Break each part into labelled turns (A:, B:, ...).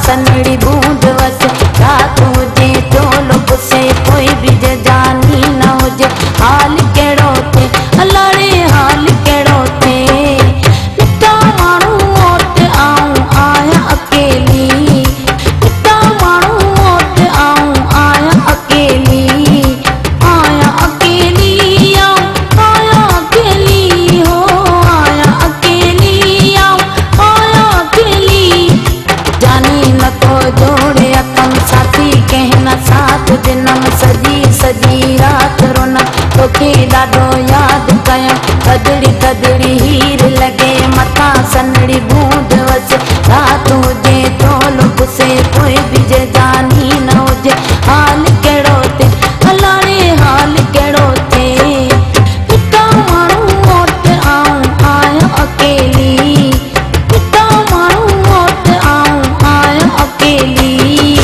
A: सनड़ी बूंद वसे रात हुजे चोलो पुसे कोई भी जानी न हुजे हाल कहिड़ो थे अलाड़े हाल कहिड़ो थे मिठा माण्हू वटि आऊं आहियां अकेली मिठा माण्हू वटि आऊं आहियां अकेली आहियां अकेली आहियां अकेली हो आहियां अकेली आहियां अकेली जानी न को जोड़े अकम साथी कंहिं न साथ ॾिनम सॼी सॼी राति रोना तोखे ॾाढो यादि कयां थदड़ी थदड़ी हीर लॻे मथां सनड़ी बूंद वसे राति हुजे चोलो पुसे कोई बि जानी न हुजे हाल कहिड़ो थे अलाड़े हाल कहिड़ो थे मिठा माण्हू वटि आऊं आहियां अकेली मिठा माण्हू वटि आऊं आहियां अकेली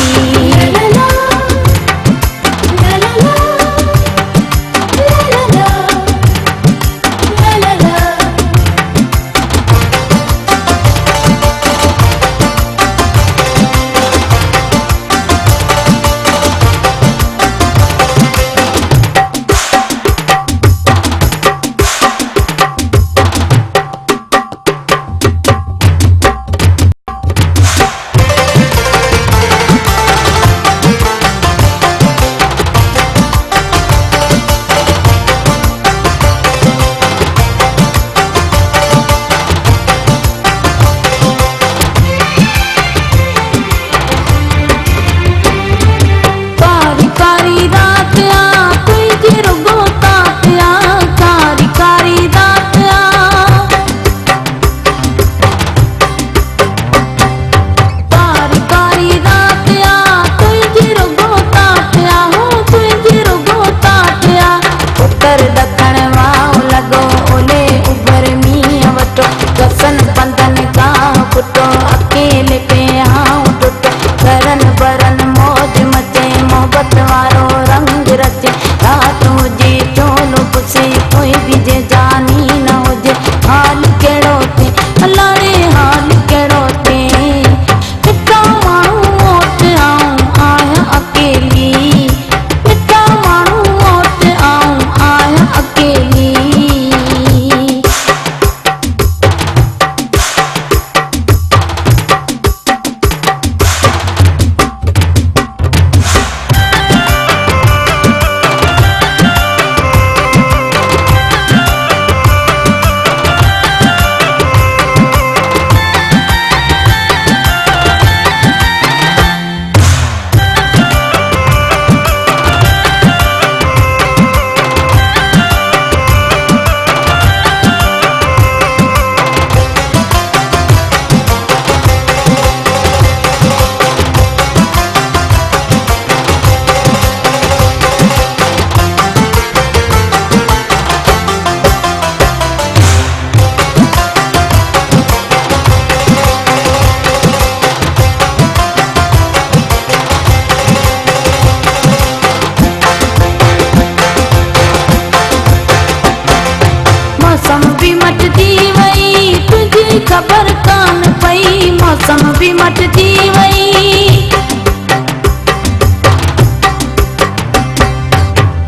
A: खबर कान पई मौसम भी मटती वई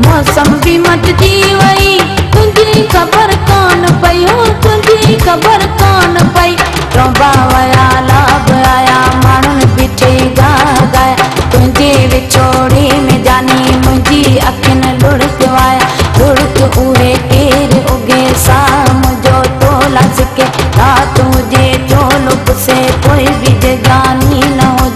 A: मौसम भी मटती वई तुझी खबर कान पई हो तुझी खबर कान पई रोबा वया लाभ आया माण्हुनि पीछे गा गाया तुझे विछोड़े में जानी मुंहिंजी अखियुनि लुढ़क वाया लुढ़क उहे केर उगे सा मुंहिंजो तोला सिके रात हुजे चोलो पुसे कोई भी जानी न हो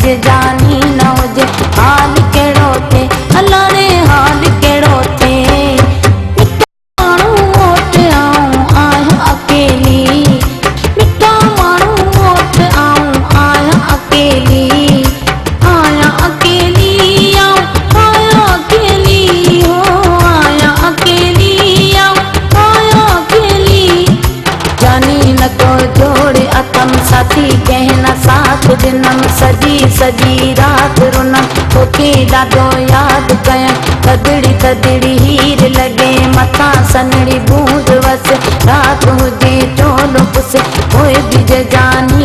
A: बिज जानी न हुजे हाल कहिड़ो थे अलाड़े हाल कहिड़ो थे माण्हू वोट आऊं आहियां अकेली मिठा माण्हू वोट आऊं आहियां अकेली आहियां अकेली आहियां अकेली हो आहियां अकेली आहियां अकेली जानी न को जोड़े अतम साथी कहना साथ दिनम सजी सजी रात रुनम तोखे ॾाढो यादि कयां थदड़ी थदड़ी हीर लॻे मथां सनड़ी बूंद वस रात हुजे चोलो पुस पोइ बिज जानी